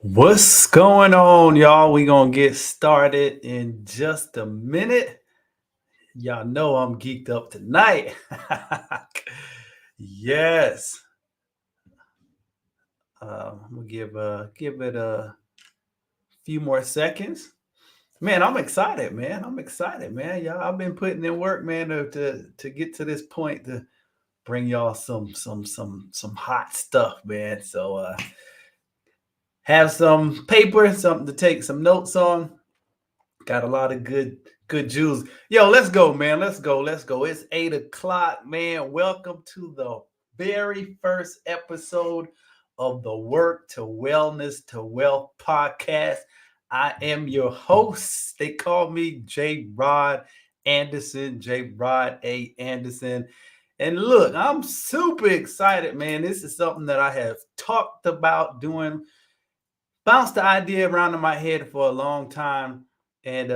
What's going on, y'all? We gonna get started in just a minute. Y'all know I'm geeked up tonight. Yes. I'm gonna give it a few more seconds. Man, I'm excited, man. I'm excited, man. Y'all, I've been putting in work, man, to get to this point to bring y'all some hot stuff, man. So have some paper, something to take some notes on. Got a lot of good Jews. Yo, let's go, man. Let's go. It's 8 o'clock, man. Welcome to the very first episode of the Work to Wellness to Wealth podcast. I am your host. They call me J. Rod Anderson, J. Rod A. Anderson. And look, I'm super excited, man. This is something that I have talked about doing, bounced the idea around in my head for a long time. And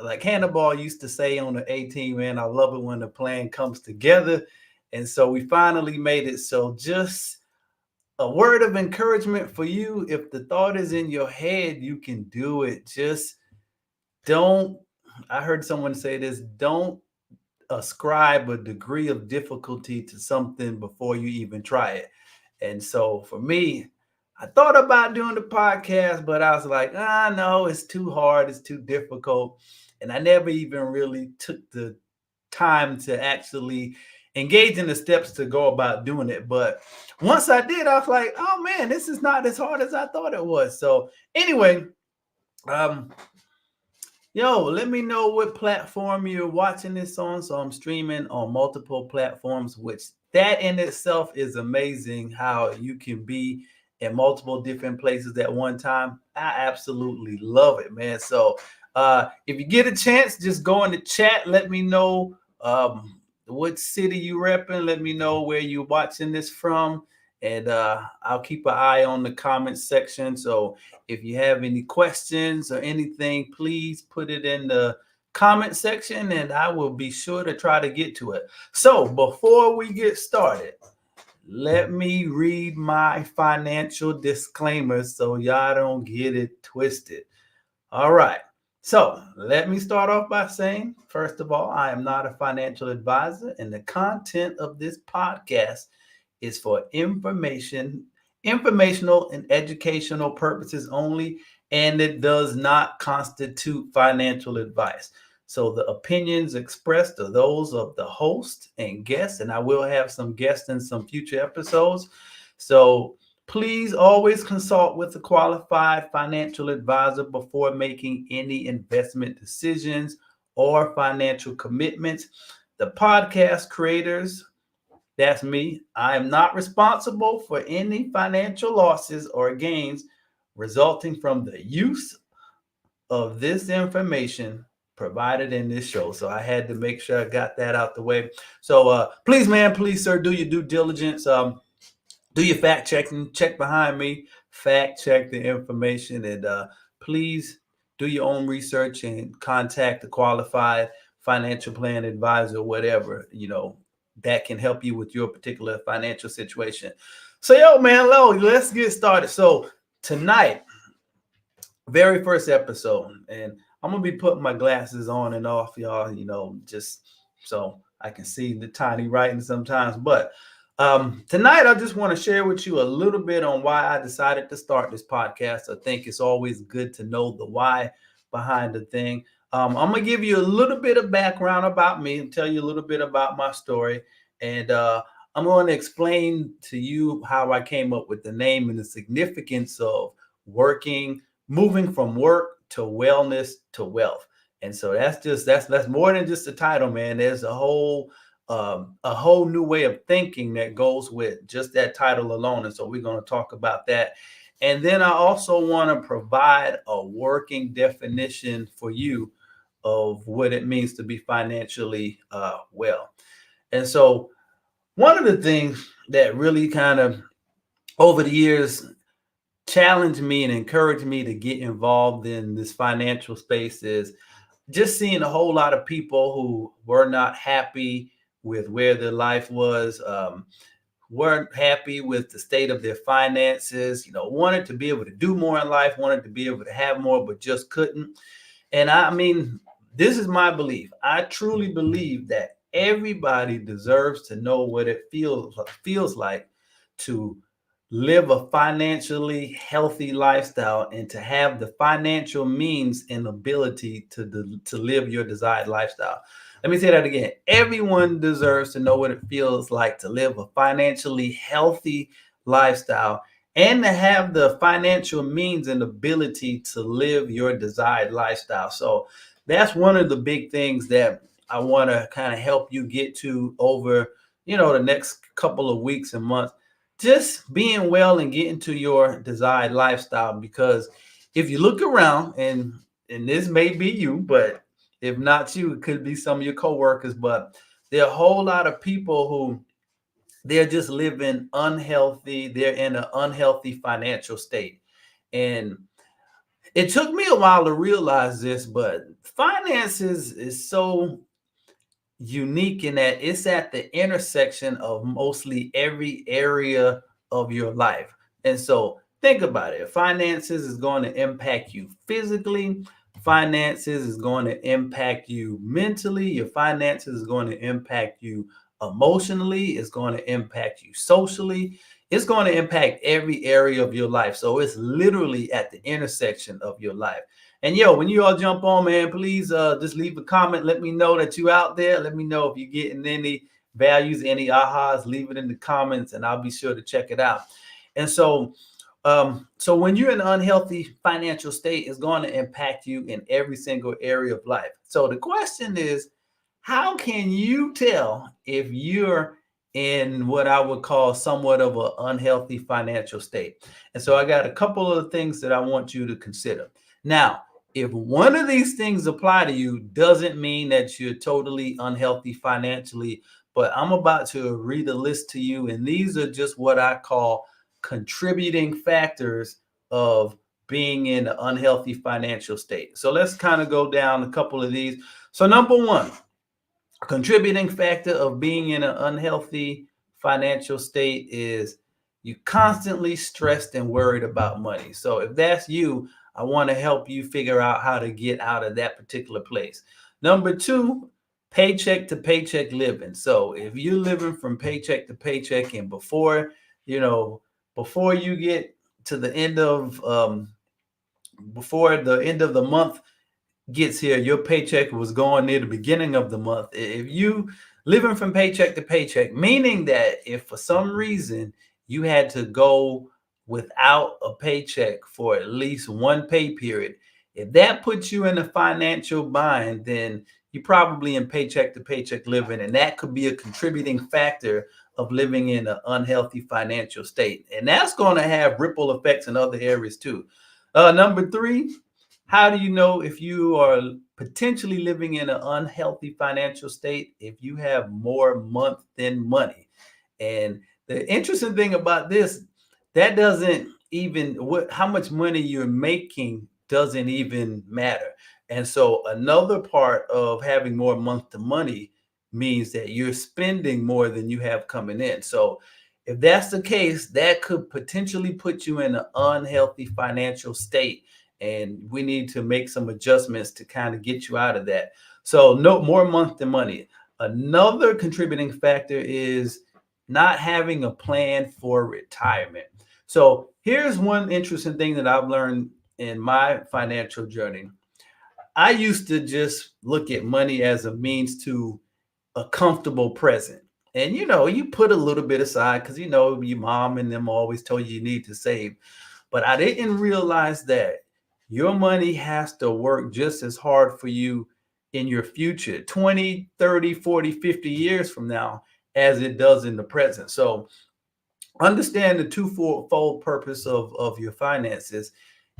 like Hannibal used to say on the 18, man, I love it when the plan comes together. And so we finally made it. So just a word of encouragement for you. If the thought is in your head, you can do it. Just don't, I heard someone say this, don't ascribe a degree of difficulty to something before you even try it. And so for me, I thought about doing the podcast, but I was like, no, it's too hard, it's too difficult. And I never even really took the time to actually engage in the steps to go about doing it. But once I did, I was like, oh man, this is not as hard as I thought it was. So anyway, um, yo, let me know what platform you're watching this on. So I'm streaming on multiple platforms, which that in itself is amazing how you can be in multiple different places at one time. I absolutely love it, man. So if you get a chance, just go in the chat. Let me know what city you repping. Let me know where you're watching this from. And I'll keep an eye on the comment section. So if you have any questions or anything, please put it in the comment section and I will be sure to try to get to it. So before we get started, let me read my financial disclaimer so y'all don't get it twisted. All right. So let me start off by saying, first of all, I am not a financial advisor, and the content of this podcast is for informational and educational purposes only, and it does not constitute financial advice. So the opinions expressed are those of the host and guests, and I will have some guests in some future episodes. So please always consult with a qualified financial advisor before making any investment decisions or financial commitments. The podcast creators, that's me, I am not responsible for any financial losses or gains resulting from the use of this information provided in this show. So I had to make sure I got that out the way. So please, man, please, sir, do your due diligence. Do your fact checking, check behind me, fact check the information, and please do your own research and contact a qualified financial plan advisor, whatever, that can help you with your particular financial situation. So, yo, man, let's get started. So, tonight, very first episode, and I'm gonna be putting my glasses on and off, y'all, just so I can see the tiny writing sometimes. But tonight, I just want to share with you a little bit on why I decided to start this podcast. I think it's always good to know the why behind the thing. I'm gonna give you a little bit of background about me and tell you a little bit about my story, and I'm going to explain to you how I came up with the name and the significance of moving from work to wellness to wealth. And so that's more than just a title, man. There's a whole new way of thinking that goes with just that title alone. And so we're going to talk about that. And then I also want to provide a working definition for you of what it means to be financially well. And so one of the things that really kind of over the years challenged me and encouraged me to get involved in this financial space is just seeing a whole lot of people who were not happy with where their life was, weren't happy with the state of their finances, wanted to be able to do more in life, wanted to be able to have more, but just couldn't. And I mean, this is my belief. I truly believe that everybody deserves to know what it feels like to live a financially healthy lifestyle and to have the financial means and ability to live your desired lifestyle. Let me say that again. Everyone deserves to know what it feels like to live a financially healthy lifestyle and to have the financial means and ability to live your desired lifestyle. So that's one of the big things that I want to kind of help you get to over, the next couple of weeks and months. Just being well and getting to your desired lifestyle. Because if you look around, and this may be you, but if not you, it could be some of your coworkers. But there are a whole lot of people who they're just living unhealthy. They're in an unhealthy financial state. And it took me a while to realize this, but finances is so unique in that it's at the intersection of mostly every area of your life. And so think about it. Finances is going to impact you physically. Finances is going to impact you mentally. Your finances is going to impact you emotionally. It's going to impact you socially. It's going to impact every area of your life. So it's literally at the intersection of your life. And yo, when you all jump on, man, please just leave a comment. Let me know that you out there. Let me know if you're getting any values, any ahas. Leave it in the comments, and I'll be sure to check it out. And so when you're in an unhealthy financial state, it's going to impact you in every single area of life. So the question is, how can you tell if you're in what I would call somewhat of an unhealthy financial state? And so I got a couple of things that I want you to consider. Now, if one of these things apply to you, doesn't mean that you're totally unhealthy financially, but I'm about to read a list to you, and these are just what I call contributing factors of being in an unhealthy financial state. So let's kind of go down a couple of these. So number one, a contributing factor of being in an unhealthy financial state is you constantly stressed and worried about money. So if that's you, I want to help you figure out how to get out of that particular place. Number two, paycheck to paycheck living. So if you're living from paycheck to paycheck, and you know, before you get to the end of before the end of the month gets here, your paycheck was going near the beginning of the month. If you living from paycheck to paycheck, meaning that if for some reason you had to go without a paycheck for at least one pay period, if that puts you in a financial bind, then you're probably in paycheck to paycheck living, and that could be a contributing factor of living in an unhealthy financial state. And that's going to have ripple effects in other areas too. Number three, how do you know if you are potentially living in an unhealthy financial state? If you have more month than money. And the interesting thing about this, that doesn't even how much money you're making doesn't even matter. And so another part of having more month to money means that you're spending more than you have coming in. So if that's the case, that could potentially put you in an unhealthy financial state, and we need to make some adjustments to kind of get you out of that. So no more month than money. Another contributing factor is not having a plan for retirement. So here's one interesting thing that I've learned in my financial journey. I used to just look at money as a means to a comfortable present. And you put a little bit aside because your mom and them always told you need to save. But I didn't realize that your money has to work just as hard for you in your future, 20, 30, 40, 50 years from now, as it does in the present. So understand the twofold purpose of your finances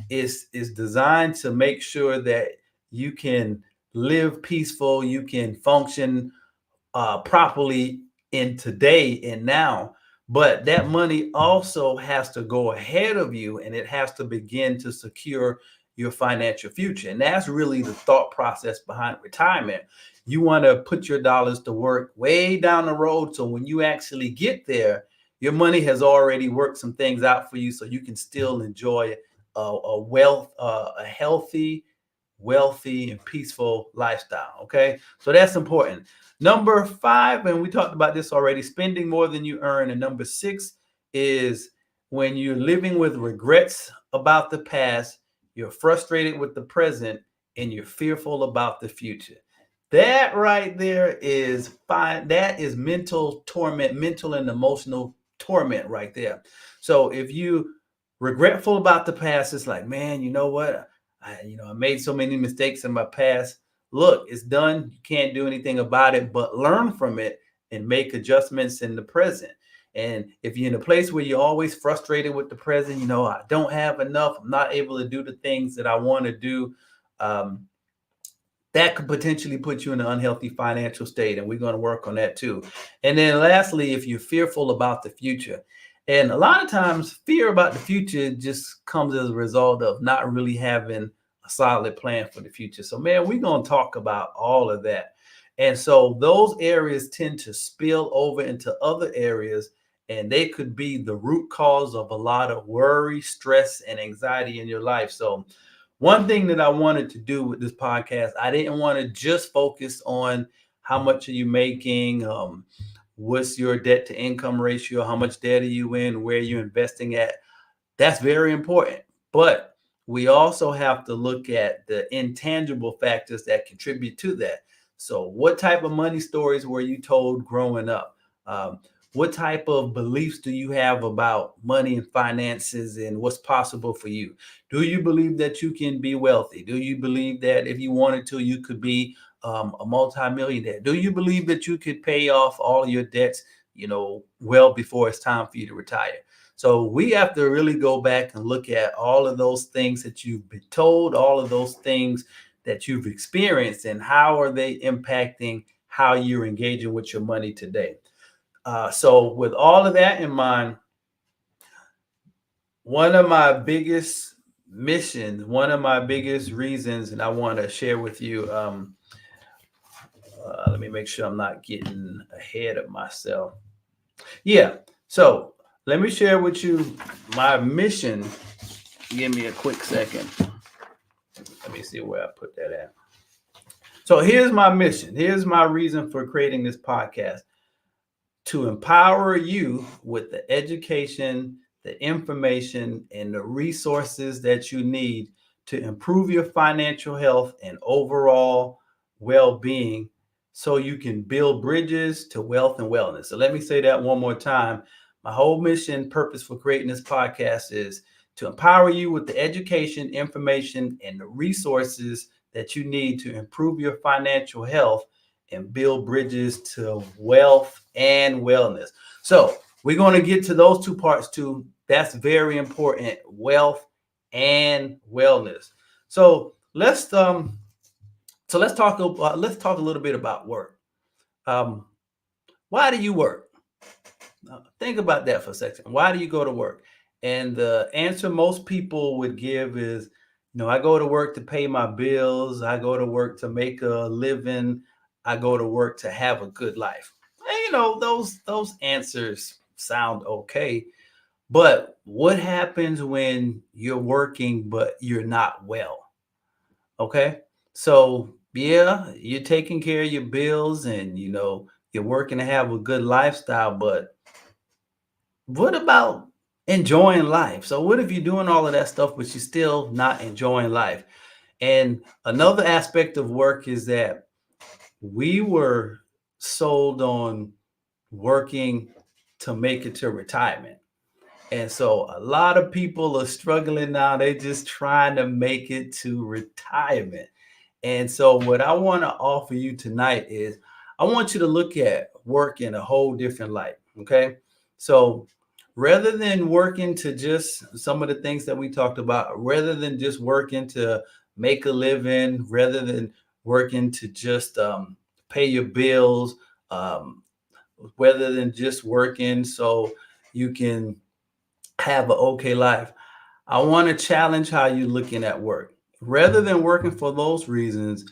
is designed to make sure that you can live peaceful, you can function properly in today and now. But that money also has to go ahead of you, and it has to begin to secure your financial future. And that's really the thought process behind retirement. You want to put your dollars to work way down the road, so when you actually get there, Your money has already worked some things out for you so you can still enjoy a healthy, wealthy, and peaceful lifestyle. Okay. So that's important. Number five, and we talked about this already, spending more than you earn. And number six is when you're living with regrets about the past, you're frustrated with the present, and you're fearful about the future. That right there is fine. That is mental torment, mental and emotional torment right there. So if you regretful about the past, it's like, man, you know what? I made so many mistakes in my past. Look, it's done. You can't do anything about it, but learn from it and make adjustments in the present. And if you're in a place where you're always frustrated with the present, I don't have enough, I'm not able to do the things that I want to do. Um, that could potentially put you in an unhealthy financial state. And we're going to work on that too. And then lastly, if you're fearful about the future, and a lot of times fear about the future just comes as a result of not really having a solid plan for the future. So, man, we're going to talk about all of that. And so those areas tend to spill over into other areas, and they could be the root cause of a lot of worry, stress, and anxiety in your life. So, one thing that I wanted to do with this podcast, I didn't want to just focus on how much are you making, what's your debt to income ratio, how much debt are you in, where you're investing at. That's very important. But we also have to look at the intangible factors that contribute to that. So, what type of money stories were you told growing up? Um, what type of beliefs do you have about money and finances and what's possible for you? Do you believe that you can be wealthy? Do you believe that if you wanted to, you could be a multimillionaire? Do you believe that you could pay off all your debts, well before it's time for you to retire? So we have to really go back and look at all of those things that you've been told, all of those things that you've experienced, and how are they impacting how you're engaging with your money today. So with all of that in mind, one of my biggest missions, one of my biggest reasons, and I want to share with you, let me make sure I'm not getting ahead of myself. Yeah. So let me share with you my mission. Give me a quick second. Let me see where I put that at. So here's my mission. Here's my reason for creating this podcast: to empower you with the education, the information, and the resources that you need to improve your financial health and overall well being so you can build bridges to wealth and wellness. So let me say that one more time. My whole mission, purpose for creating this podcast is to empower you with the education, information, and the resources that you need to improve your financial health and build bridges to wealth and wellness. So we're going to get to those two parts too. That's very important: wealth and wellness. So let's talk a little bit about work. Um, why do you work? Think about that for a second. Why do you go to work? And the answer most people would give is, I go to work to pay my bills. I go to work to make a living. I go to work to have a good life. And, those answers sound okay. But what happens when you're working but you're not well? Okay. So, yeah, you're taking care of your bills and, you're working to have a good lifestyle, but what about enjoying life? So what if you're doing all of that stuff, but you're still not enjoying life? And another aspect of work is that we were sold on working to make it to retirement. And so a lot of people are struggling now. They're just trying to make it to retirement. And so what I want to offer you tonight is I want you to look at work in a whole different light. Okay. So rather than working to just some of the things that we talked about, rather than just working to make a living, rather than working to just pay your bills, um, rather than just working so you can have an okay life, I want to challenge how you're looking at work. Rather than working for those reasons,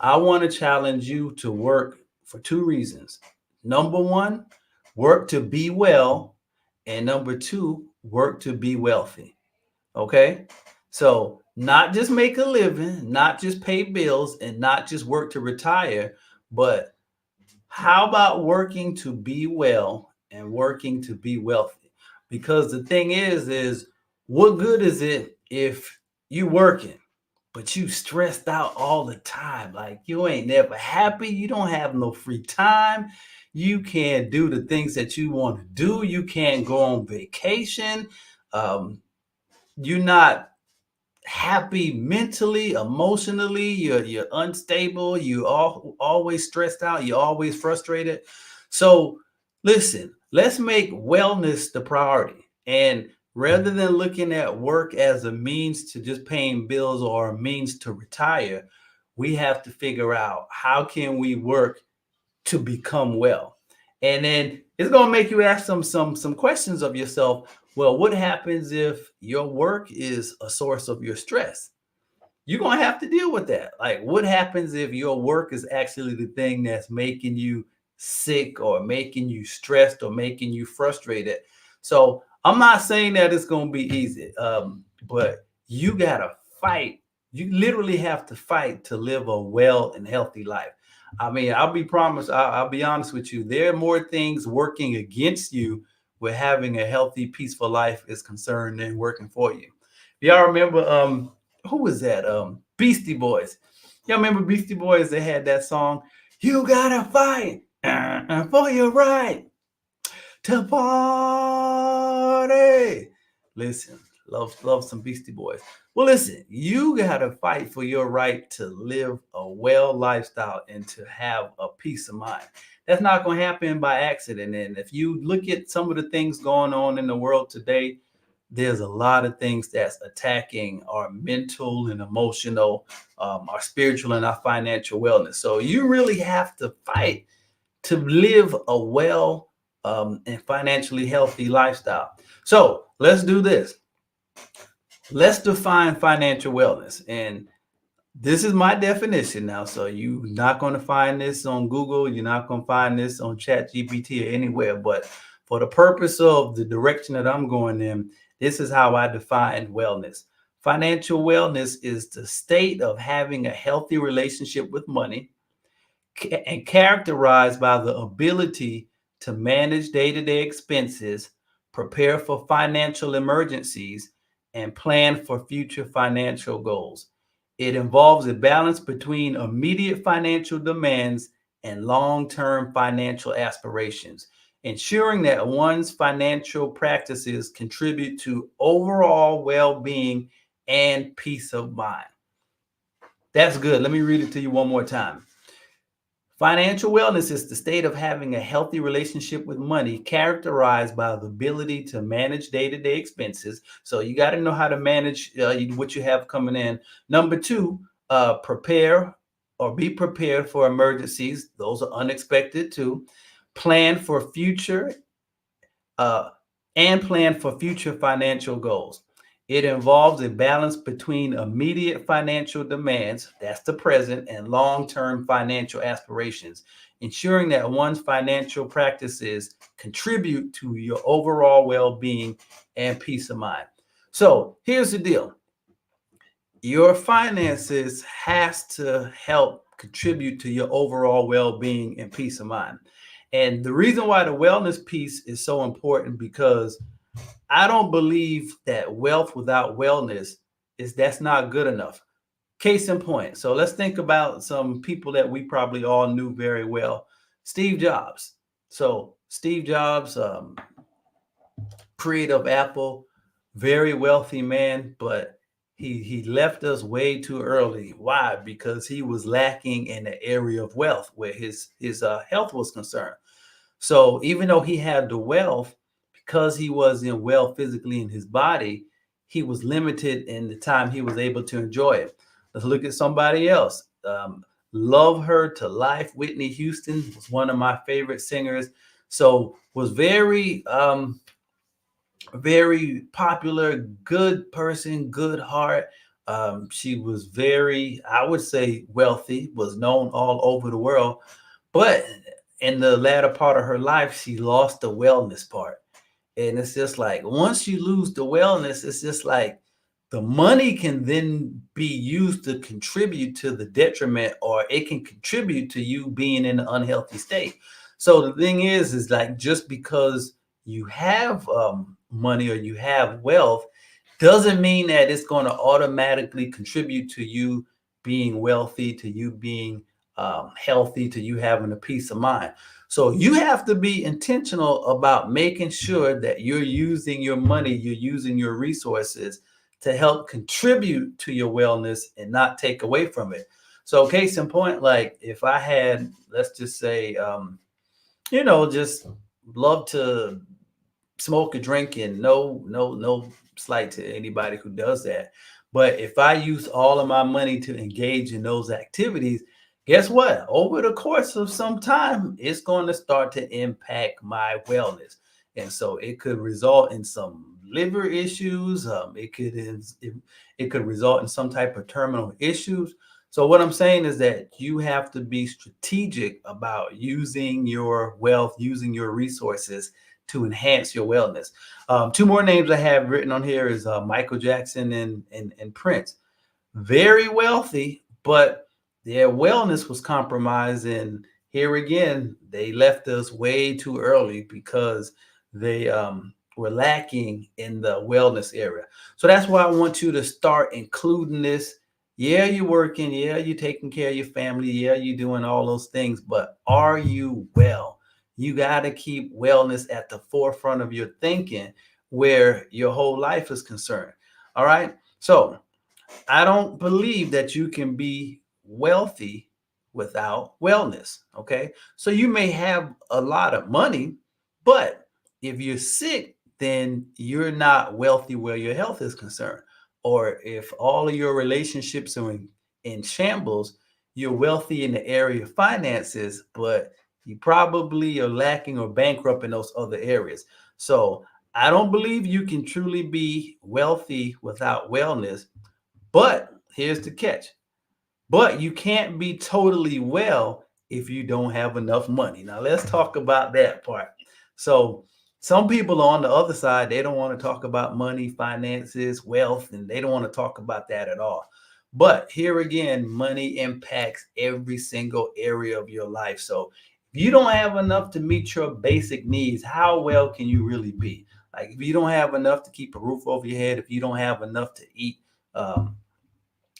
I want to challenge you to work for two reasons. Number one, work to be well. And number two, work to be wealthy. Okay. So not just make a living, not just pay bills, and not just work to retire, but how about working to be well and working to be wealthy? Because the thing is what good is it if you working, but you stressed out all the time? Like you ain't never happy. You don't have no free time. You can't do the things that you want to do. You can't go on vacation. Um, you're not happy mentally, emotionally, you're unstable, always stressed out, you're always frustrated. So listen, let's make wellness the priority. And rather than looking at work as a means to just paying bills or a means to retire, we have to figure out how can we work to become well. And then it's going to make you ask some questions of yourself. Well, what happens if your work is a source of your stress? You're going to have to deal with that. Like, what happens if your work is actually the thing that's making you sick or making you stressed or making you frustrated? So, I'm not saying that it's going to be easy, but you got to fight. You literally have to fight to live a well and healthy life. I mean, I'll be honest with you. There are more things working against you with having a healthy, peaceful life is concerned than working for you. Y'all remember who was that? Beastie Boys. Y'all remember Beastie Boys? They had that song, "You Gotta Fight for Your Right to Party." Listen, love some Beastie Boys. Well, listen, you gotta fight for your right to live a well lifestyle and to have a peace of mind. That's not going to happen by accident. And if you look at some of the things going on in the world today, there's a lot of things that's attacking our mental and emotional, our spiritual and our financial wellness. So you really have to fight to live a well and financially healthy lifestyle. So let's do this. Let's define financial wellness. And this is my definition now. So you're not going to find this on Google. You're not going to find this on ChatGPT or anywhere. But for the purpose of the direction that I'm going in, this is how I define wellness. Financial wellness is the state of having a healthy relationship with money and characterized by the ability to manage day-to-day expenses, prepare for financial emergencies, and plan for future financial goals. It involves a balance between immediate financial demands and long-term financial aspirations, ensuring that one's financial practices contribute to overall well-being and peace of mind. That's good. Let me read it to you one more time. Financial wellness is the state of having a healthy relationship with money characterized by the ability to manage day to day expenses. So you got to know how to manage what you have coming in. Number two, prepare or be prepared for emergencies. Those are unexpected too. Plan for future uh, and plan for future financial goals. It involves a balance between immediate financial demands, that's the present, and long term financial aspirations, ensuring that one's financial practices contribute to your overall well being and peace of mind. So here's the deal: your finances has to help contribute to your overall well-being and peace of mind. And the reason why the wellness piece is so important, because I don't believe that wealth without wellness is that's not good enough. Case in point. So let's think about some people that we probably all knew very well. Steve Jobs. So Steve Jobs, creator of Apple, very wealthy man, but he left us way too early. Why? Because he was lacking in the area of wealth where his health was concerned. So even though he had the wealth, because he wasn't well physically in his body, he was limited in the time he was able to enjoy it. Let's look at somebody else. Love her to life. Whitney Houston was one of my favorite singers. So was very popular, good person, good heart. She was very, I would say, wealthy, was known all over the world. But in the latter part of her life, she lost the wellness part. And it's just like once you lose the wellness, it's just like the money can then be used to contribute to the detriment, or it can contribute to you being in an unhealthy state. So the thing is like just because you have money or you have wealth doesn't mean that it's going to automatically contribute to you being wealthy, to you being healthy, to you having a peace of mind. So you have to be intentional about making sure that you're using your money, you're using your resources to help contribute to your wellness and not take away from it. So case in point, like if I had, let's just say, just love to smoke or drink, and no slight to anybody who does that, but if I use all of my money to engage in those activities, guess what, over the course of some time it's going to start to impact my wellness. And so it could result in some liver issues. It could result in some type of terminal issues. So what I'm saying is that you have to be strategic about using your wealth, using your resources to enhance your wellness. Two more names I have written on here is Michael Jackson and Prince. Very wealthy, but their wellness was compromised. And here again, they left us way too early because they were lacking in the wellness area. So that's why I want you to start including this. Yeah, you're working. Yeah, you're taking care of your family. Yeah, you're doing all those things. But are you well? You got to keep wellness at the forefront of your thinking where your whole life is concerned. All right. So, I don't believe that you can be wealthy without wellness. Okay. So you may have a lot of money, but if you're sick, then you're not wealthy where your health is concerned. Or if all of your relationships are in shambles, you're wealthy in the area of finances, but you probably are lacking or bankrupt in those other areas. So I don't believe you can truly be wealthy without wellness, but here's the catch. But you can't be totally well if you don't have enough money. Now let's talk about that part. So some people on the other side, they don't want to talk about money, finances, wealth, and they don't want to talk about that at all. But here again, money impacts every single area of your life. So if you don't have enough to meet your basic needs, how well can you really be? Like if you don't have enough to keep a roof over your head, if you don't have enough to eat, um,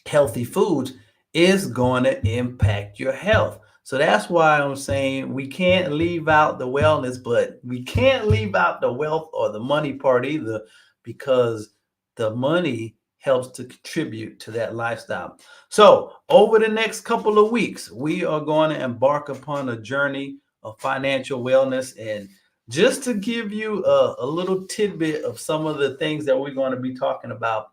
healthy foods, is going to impact your health. So that's why I'm saying we can't leave out the wellness, but we can't leave out the wealth or the money part either, because the money helps to contribute to that lifestyle. So over the next couple of weeks, we are going to embark upon a journey of financial wellness. And just to give you a little tidbit of some of the things that we're going to be talking about,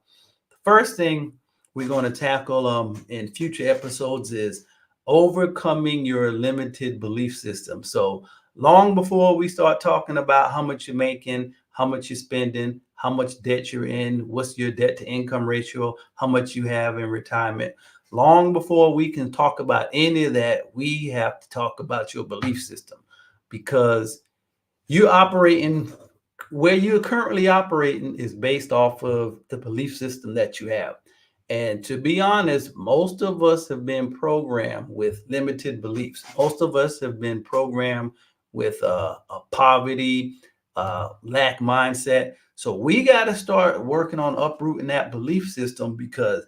first thing we're going to tackle in future episodes is overcoming your limited belief system. So long before we start talking about how much you're making, how much you're spending, how much debt you're in, what's your debt to income ratio, how much you have in retirement, long before we can talk about any of that, we have to talk about your belief system, because you operating where you're currently operating is based off of the belief system that you have. And to be honest, most of us have been programmed with limited beliefs. Most of us have been programmed with a poverty, lack mindset. So we got to start working on uprooting that belief system, because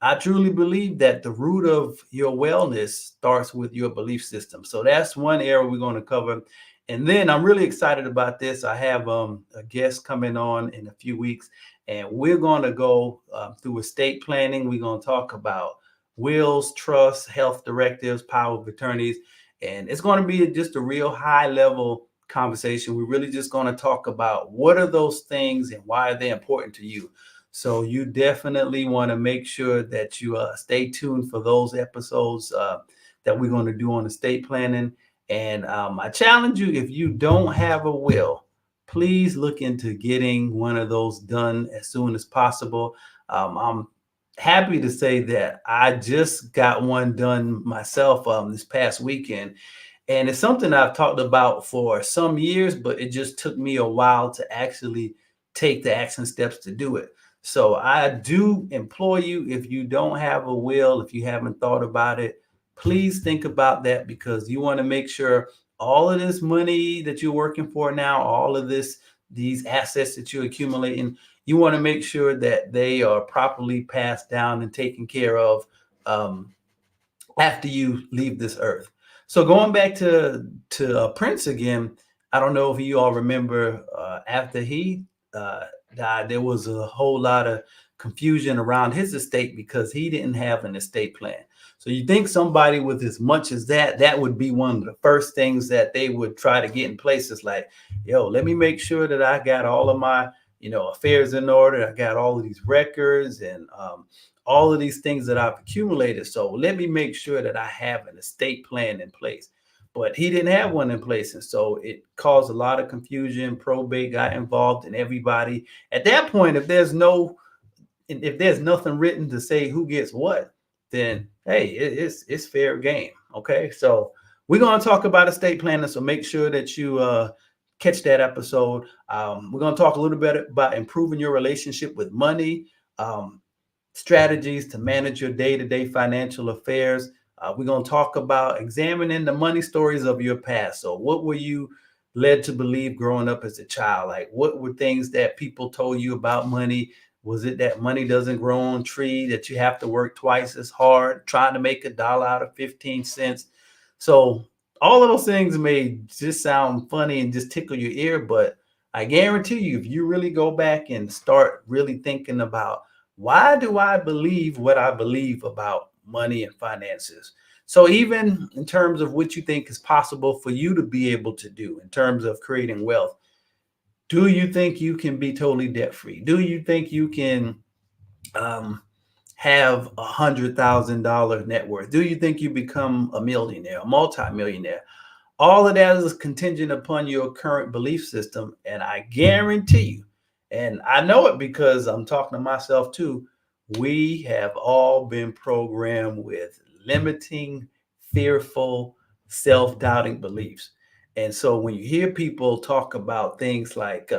I truly believe that the root of your wellness starts with your belief system. So that's one area we're going to cover. And then I'm really excited about this. I have a guest coming on in a few weeks, and we're going to go through estate planning. We're going to talk about wills, trusts, health directives, power of attorneys. And it's going to be just a real high level conversation. We're really just going to talk about what are those things and why are they important to you. So you definitely want to make sure that you stay tuned for those episodes that we're going to do on estate planning. And I challenge you, if you don't have a will, please look into getting one of those done as soon as possible. I'm happy to say that I just got one done myself this past weekend, And it's something I've talked about for some years, but it just took me a while to actually take the action steps to do it. So I do implore you, if you don't have a will, if you haven't thought about it, please think about that, because you want to make sure all of this money that you're working for now, all of these assets that you're accumulating, you want to make sure that they are properly passed down and taken care of, um, after you leave this earth. So going back to Prince again, I don't know if you all remember, after he died, there was a whole lot of confusion around his estate because he didn't have an estate plan. So you think somebody with as much as that would be one of the first things that they would try to get in place. Is like, yo, let me make sure that I got all of my, affairs in order. I got all of these records and all of these things that I've accumulated. So let me make sure that I have an estate plan in place. But he didn't have one in place. And so it caused a lot of confusion. Probate got involved, and everybody at that point, if there's nothing written to say who gets what, then hey, it's fair game. Okay. So we're going to talk about estate planning. So make sure that you catch that episode. We're going to talk a little bit about improving your relationship with money. Strategies to manage your day-to-day financial affairs. We're going to talk about examining the money stories of your past. So what were you led to believe growing up as a child? Like, what were things that people told you about money? Was it that money doesn't grow on tree, that you have to work twice as hard trying to make $1 out of 15 cents? So all of those things may just sound funny and just tickle your ear, but I guarantee you, if you really go back and start really thinking about, why do I believe what I believe about money and finances? So even in terms of what you think is possible for you to be able to do in terms of creating wealth, do you think you can be totally debt free? Do you think you can um, have $100,000 net worth? Do you think you become a millionaire, a multimillionaire? All of that is contingent upon your current belief system. And I guarantee you, and I know it because I'm talking to myself too, we have all been programmed with limiting, fearful, self doubting beliefs. And so when you hear people talk about things like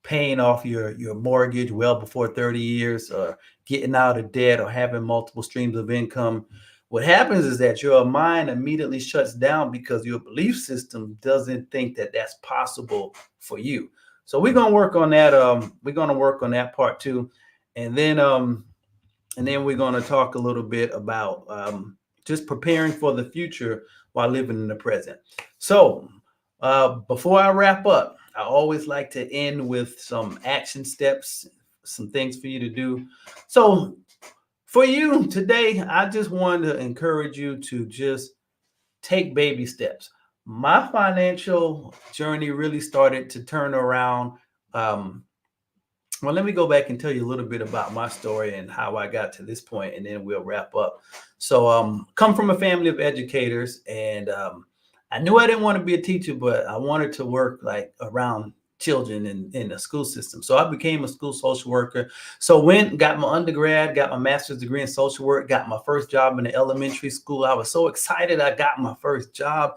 paying off your mortgage well before 30 years, or getting out of debt, or having multiple streams of income, what happens is that your mind immediately shuts down because your belief system doesn't think that that's possible for you. So we're gonna work on that. We're gonna work on that part too, and then we're gonna talk a little bit about just preparing for the future while living in the present. So before I wrap up, I always like to end with some action steps, some things for you to do. So for you today, I just wanted to encourage you to just take baby steps. My financial journey really started to turn around. Um, well, let me go back and tell you a little bit about my story and how I got to this point, and then we'll wrap up. So, come from a family of educators, and I knew I didn't want to be a teacher, but I wanted to work like around children in the school system. So I became a school social worker. So went, got my undergrad, got my master's degree in social work, got my first job in the elementary school. I was so excited I got my first job,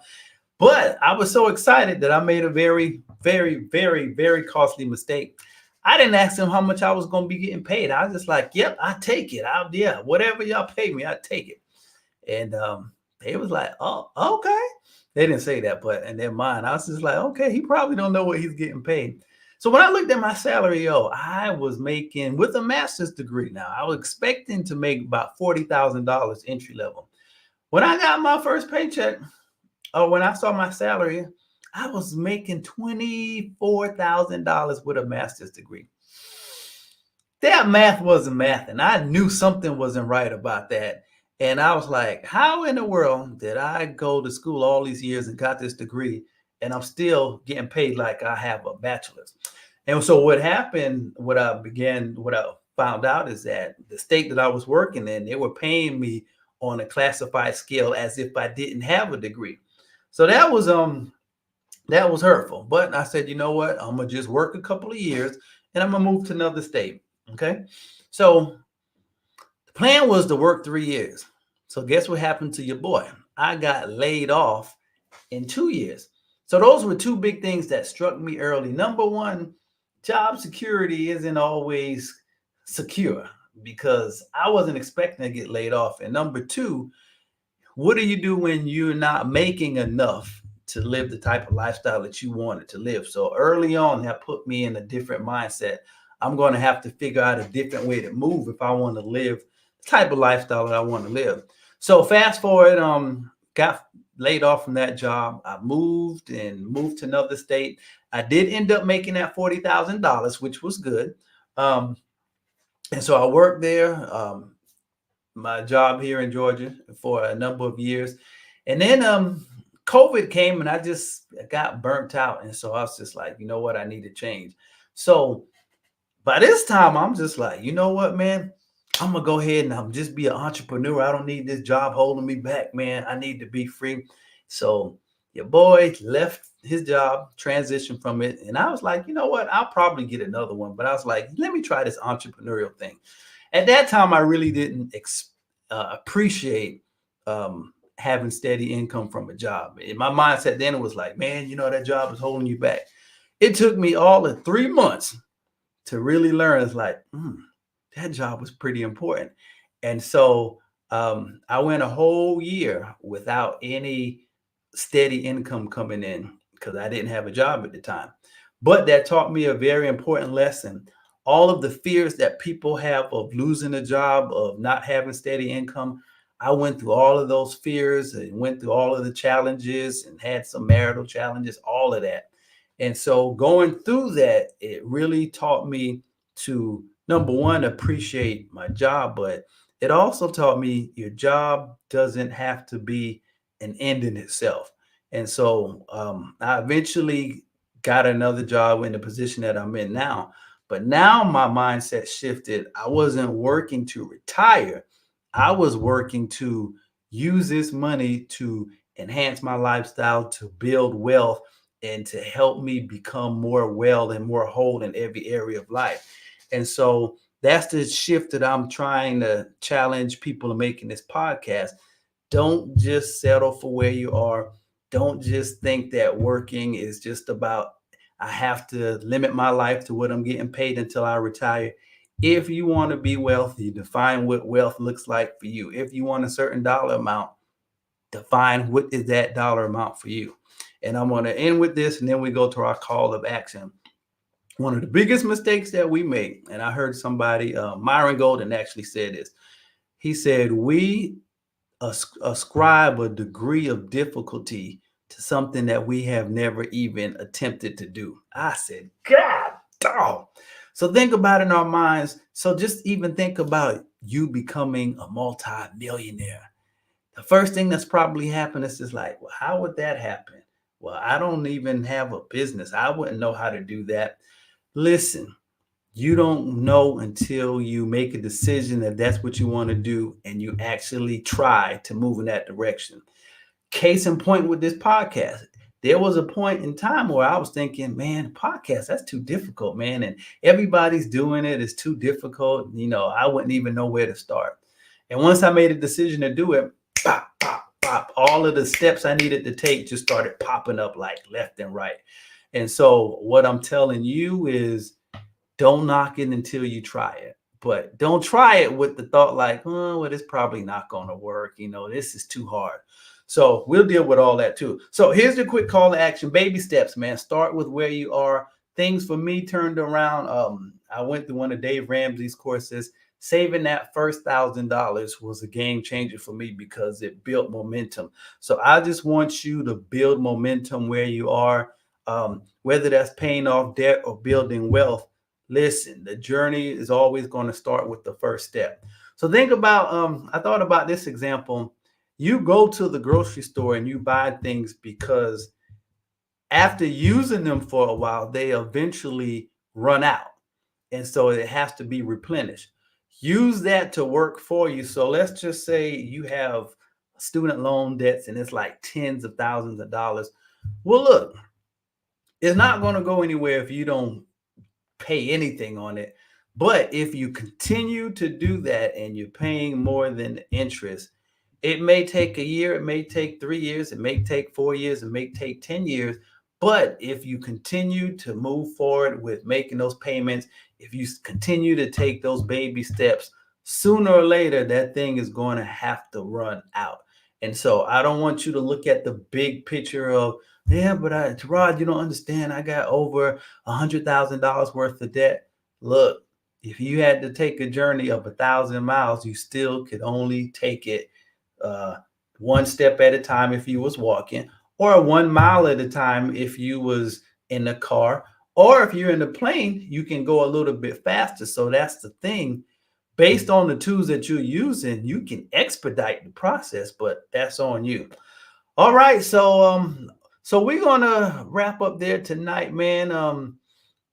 but I was so excited that I made a very, very, very, very costly mistake. I didn't ask them how much I was going to be getting paid. I was just like, yep, I take it. Yeah, whatever y'all pay me, I take it. And they was like, oh, okay. They didn't say that, but in their mind, I was just like, okay, he probably don't know what he's getting paid. So when I looked at my salary, I was making, with a master's degree now, I was expecting to make about $40,000 entry level. When I got my first paycheck, or when I saw my salary, I was making $24,000 with a master's degree. That math wasn't math, and I knew something wasn't right about that. And I was like, how in the world did I go to school all these years and got this degree, and I'm still getting paid like I have a bachelor's? And so what happened, what I found out is that the state that I was working in, they were paying me on a classified scale as if I didn't have a degree. So that was hurtful. But I said, you know what? I'm gonna just work a couple of years and I'm gonna move to another state. Okay. So the plan was to work 3 years. So guess what happened to your boy? I got laid off in 2 years. So those were two big things that struck me early. Number one, job security isn't always secure because I wasn't expecting to get laid off. And number two, what do you do when you're not making enough to live the type of lifestyle that you wanted to live? So early on, that put me in a different mindset. I'm going to have to figure out a different way to move if I want to live the type of lifestyle that I want to live. So fast forward, got laid off from that job. I moved to another state. I did end up making that $40,000, which was good. Um, and so I worked there. My job here in Georgia for a number of years. And then COVID came and I just got burnt out. And so I was just like, you know what, I need to change. So by this time, I'm just like, you know what, man, I'm gonna go ahead and I'm just be an entrepreneur. I don't need this job holding me back, man. I need to be free. So your boy left his job, transitioned from it. And I was like, you know what, I'll probably get another one. But I was like, let me try this entrepreneurial thing. At that time, I really didn't appreciate having steady income from a job. In my mindset then, it was like, man, you know, that job is holding you back. It took me all of 3 months to really learn. It's like, that job was pretty important. And so I went a whole year without any steady income coming in because I didn't have a job at the time. But that taught me a very important lesson. All of the fears that people have of losing a job, of not having steady income, I went through all of those fears and went through all of the challenges and had some marital challenges, all of that. And so going through that, it really taught me to, number one, appreciate my job, but it also taught me your job doesn't have to be an end in itself. And so I eventually got another job in the position that I'm in now. But now my mindset shifted. I wasn't working to retire. I was working to use this money to enhance my lifestyle, to build wealth, and to help me become more well and more whole in every area of life. And so that's the shift that I'm trying to challenge people to make in this podcast. Don't just settle for where you are. Don't just think that working is just about, I have to limit my life to what I'm getting paid until I retire. If you want to be wealthy, define what wealth looks like for you. If you want a certain dollar amount, define what is that dollar amount for you. And I'm going to end with this, and then we go to our call of action. One of the biggest mistakes that we make, and I heard somebody, Myron Golden actually said this. He said, we ascribe a degree of difficulty to something that we have never even attempted to do. I said, God, dog. So think about it in our minds. So just even think about you becoming a multi-millionaire. The first thing that's probably happened is just like, well, how would that happen? Well, I don't even have a business. I wouldn't know how to do that. Listen, you don't know until you make a decision that that's what you want to do and you actually try to move in that direction. Case in point with this podcast. There was a point in time where I was thinking, man, podcast, that's too difficult, man. And everybody's doing it. It's too difficult. You know, I wouldn't even know where to start. And once I made a decision to do it, pop, pop, pop, all of the steps I needed to take just started popping up like left and right. And so what I'm telling you is, don't knock it until you try it. But don't try it with the thought like, oh, well, it's probably not going to work. You know, this is too hard. So we'll deal with all that too. So here's the quick call to action. Baby steps, man. Start with where you are. Things for me turned around. I went through one of Dave Ramsey's courses. Saving that first $1,000 was a game changer for me because it built momentum. So I just want you to build momentum where you are, whether that's paying off debt or building wealth. Listen, the journey is always going to start with the first step. So think about, I thought about this example. You go to the grocery store and you buy things because after using them for a while, they eventually run out. And so it has to be replenished. Use that to work for you. So let's just say you have student loan debts and it's like tens of thousands of dollars. Well, look, it's not going to go anywhere if you don't pay anything on it. But if you continue to do that and you're paying more than the interest, It may take a year, it may take 3 years, it may take 4 years, it may take 10 years. But if you continue to move forward with making those payments, if you continue to take those baby steps, sooner or later, that thing is going to have to run out. And so I don't want you to look at the big picture of, yeah, but Rod, you don't understand. I got over $100,000 worth of debt. Look, if you had to take a journey of 1,000 miles, you still could only take it uh, one step at a time if you was walking, or 1 mile at a time if you was in the car, or if you're in the plane, you can go a little bit faster. So that's the thing. Based on the tools that you're using, you can expedite the process, but that's on you. All right, so we're gonna wrap up there tonight, man.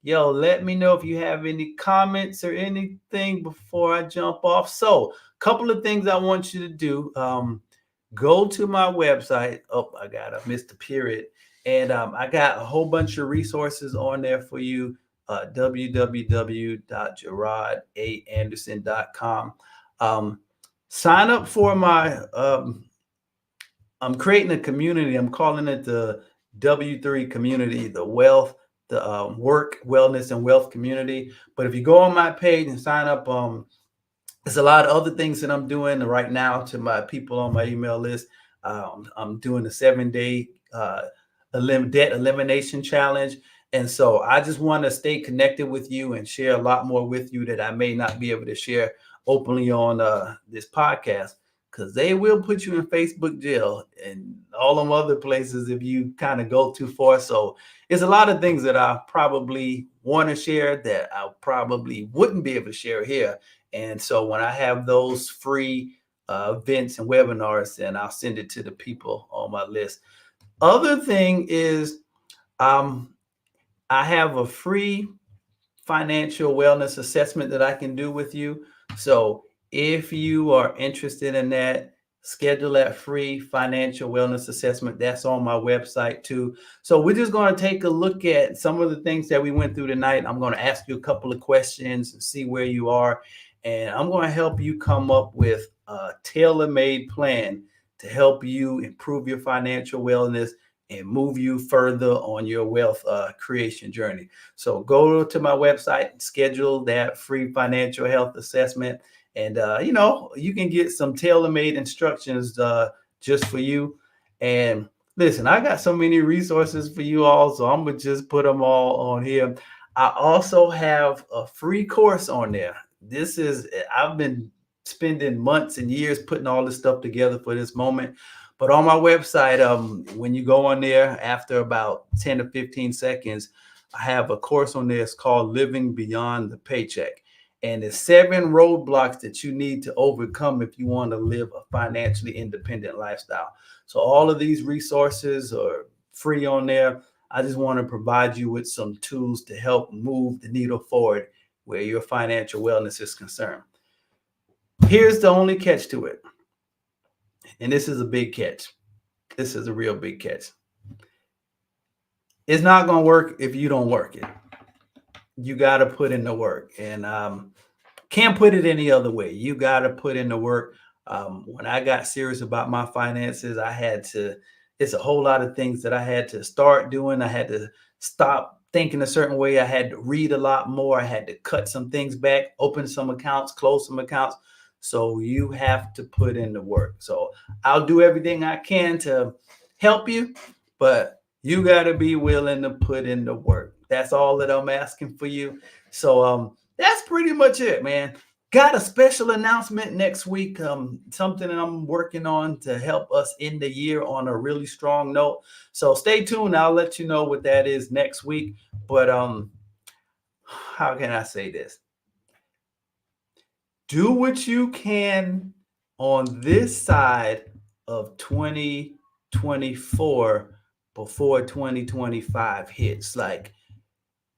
Yo, let me know if you have any comments or anything before I jump off. So, couple of things I want you to do. Go to my website. Oh, I got a missed a period. And I got a whole bunch of resources on there for you. www.gerardanderson.com. Sign up for my I'm creating a community. I'm calling it the W3 community, the wealth, the work, wellness, and wealth community. But if you go on my page and sign up, there's a lot of other things that I'm doing right now to my people on my email list. I'm doing a 7-day debt elimination challenge. And so I just want to stay connected with you and share a lot more with you that I may not be able to share openly on this podcast, because they will put you in Facebook jail and all them other places if you kind of go too far. So it's a lot of things that I probably want to share that I probably wouldn't be able to share here. And so when I have those free events and webinars, then I'll send it to the people on my list. Other thing is, I have a free financial wellness assessment that I can do with you. So if you are interested in that, schedule that free financial wellness assessment. That's on my website too. So we're just going to take a look at some of the things that we went through tonight. I'm going to ask you a couple of questions and see where you are. And I'm going to help you come up with a tailor-made plan to help you improve your financial wellness and move you further on your wealth creation journey. So go to my website, schedule that free financial health assessment, and you can get some tailor-made instructions just for you. And listen, I got so many resources for you all, so I'm gonna just put them all on here. I also have a free course on there. I've been spending months and years putting all this stuff together for this moment. But on my website, when you go on there, after about 10 to 15 seconds, I have a course on there. It's called Living Beyond the Paycheck. And it's 7 roadblocks that you need to overcome if you want to live a financially independent lifestyle. So all of these resources are free on there. I just want to provide you with some tools to help move the needle forward where your financial wellness is concerned. Here's the only catch to it. And this is a big catch. This is a real big catch. It's not going to work if you don't work it. You got to put in the work, and can't put it any other way. You got to put in the work. When I got serious about my finances, it's a whole lot of things that I had to start doing. I had to stop thinking a certain way. I had to read a lot more. I had to cut some things back, open some accounts, close some accounts. So you have to put in the work. So I'll do everything I can to help you, but you got to be willing to put in the work. That's all that I'm asking for you. So that's pretty much it, man. Got a special announcement next week. Something I'm working on to help us end the year on a really strong note. So stay tuned. I'll let you know what that is next week. But how can I say this? Do what you can on this side of 2024 before 2025 hits. Like,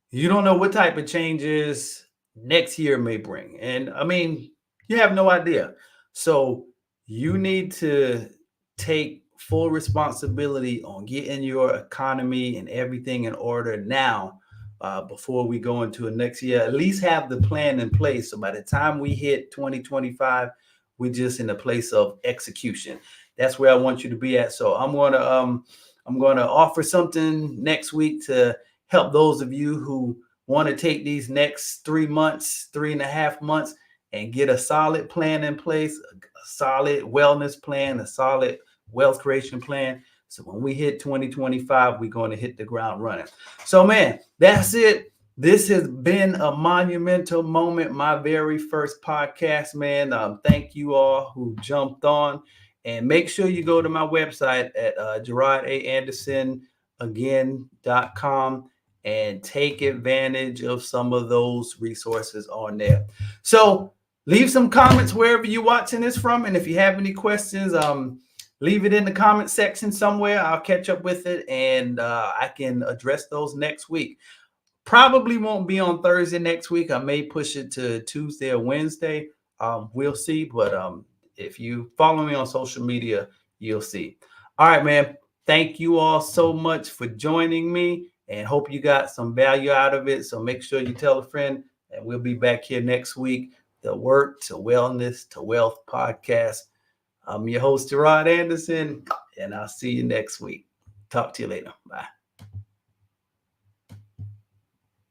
you don't know what type of changes next year may bring. And I mean, you have no idea. So you need to take full responsibility on getting your economy and everything in order now, before we go into a next year. At least have the plan in place. So by the time we hit 2025, We're just in a place of execution. That's where I want you to be at. So I'm gonna offer something next week to help those of you who want to take these next 3 months, 3.5 months, and get a solid plan in place, a solid wellness plan, a solid wealth creation plan. So when we hit 2025, we're going to hit the ground running. So, man, that's it. This has been a monumental moment, my very first podcast, man. Thank you all who jumped on. And make sure you go to my website at GerardAAndersonagain.com and take advantage of some of those resources on there. So leave some comments wherever you're watching this from. And if you have any questions, leave it in the comment section somewhere. I'll catch up with it, and I can address those next week. Probably won't be on Thursday next week. I may push it to Tuesday or Wednesday. We'll see. But if you follow me on social media, you'll see. All right, man. Thank you all so much for joining me, and hope you got some value out of it. So make sure you tell a friend, and we'll be back here next week. The Work to Wellness to Wealth podcast. I'm your host, Gerard Anderson, and I'll see you next week. Talk to you later. Bye.